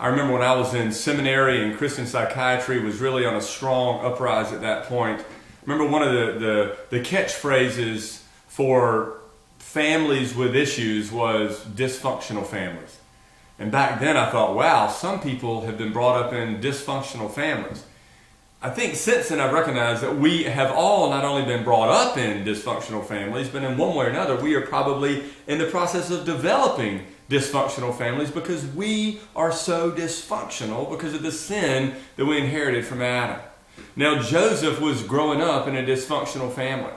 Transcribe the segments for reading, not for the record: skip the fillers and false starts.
I remember when I was in seminary and Christian psychiatry was really on a strong uprise at that point. I remember one of the catchphrases for families with issues was dysfunctional families. And back then I thought, wow, some people have been brought up in dysfunctional families. I think since then I've recognized that we have all not only been brought up in dysfunctional families, but in one way or another we are probably in the process of developing dysfunctional families because we are so dysfunctional because of the sin that we inherited from Adam. Now Joseph was growing up in a dysfunctional family.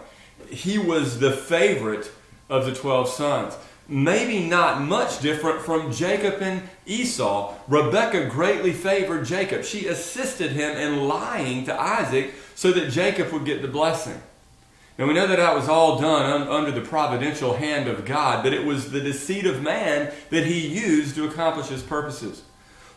He was the favorite of the 12 sons. Maybe not much different from Jacob and Esau. Rebekah greatly favored Jacob. She assisted him in lying to Isaac so that Jacob would get the blessing. Now we know that was all done under the providential hand of God, but it was the deceit of man that he used to accomplish his purposes.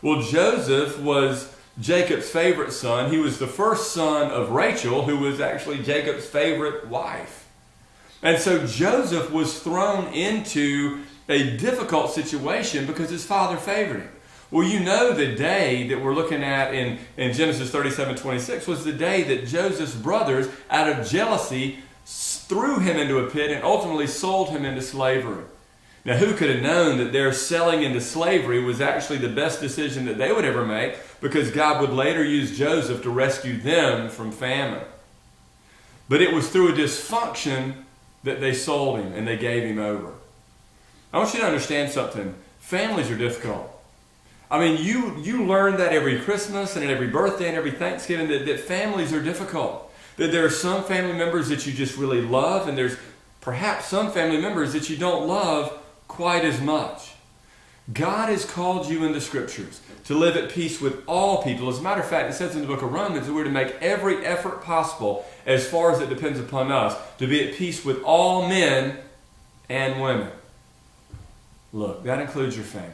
Well, Joseph was Jacob's favorite son. He was the first son of Rachel, who was actually Jacob's favorite wife. And so Joseph was thrown into a difficult situation because his father favored him. Well, you know the day that we're looking at in Genesis 37:26 was the day that Joseph's brothers, out of jealousy, threw him into a pit and ultimately sold him into slavery. Now, who could have known that their selling into slavery was actually the best decision that they would ever make, because God would later use Joseph to rescue them from famine. But it was through a dysfunction that they sold him and they gave him over. I want you to understand something. Families are difficult. I mean, you learn that every Christmas and at every birthday and every Thanksgiving that families are difficult. That there are some family members that you just really love, and there's perhaps some family members that you don't love quite as much. God has called you in the Scriptures to live at peace with all people. As a matter of fact, it says in the book of Romans that we're to make every effort possible, as far as it depends upon us, to be at peace with all men and women. Look, that includes your family.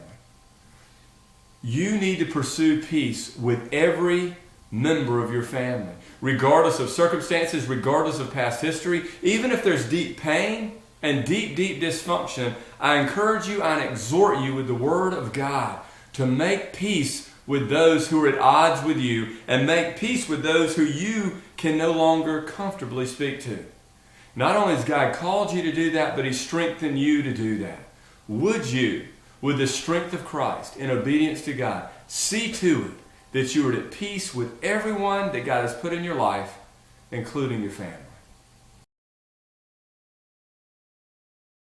You need to pursue peace with every member of your family, regardless of circumstances, regardless of past history. Even if there's deep pain and deep dysfunction, I encourage you, I exhort you with the Word of God to make peace with those who are at odds with you and make peace with those who you can no longer comfortably speak to. Not only has God called you to do that, but He's strengthened you to do that. Would you, with the strength of Christ, in obedience to God, see to it that you are at peace with everyone that God has put in your life, including your family?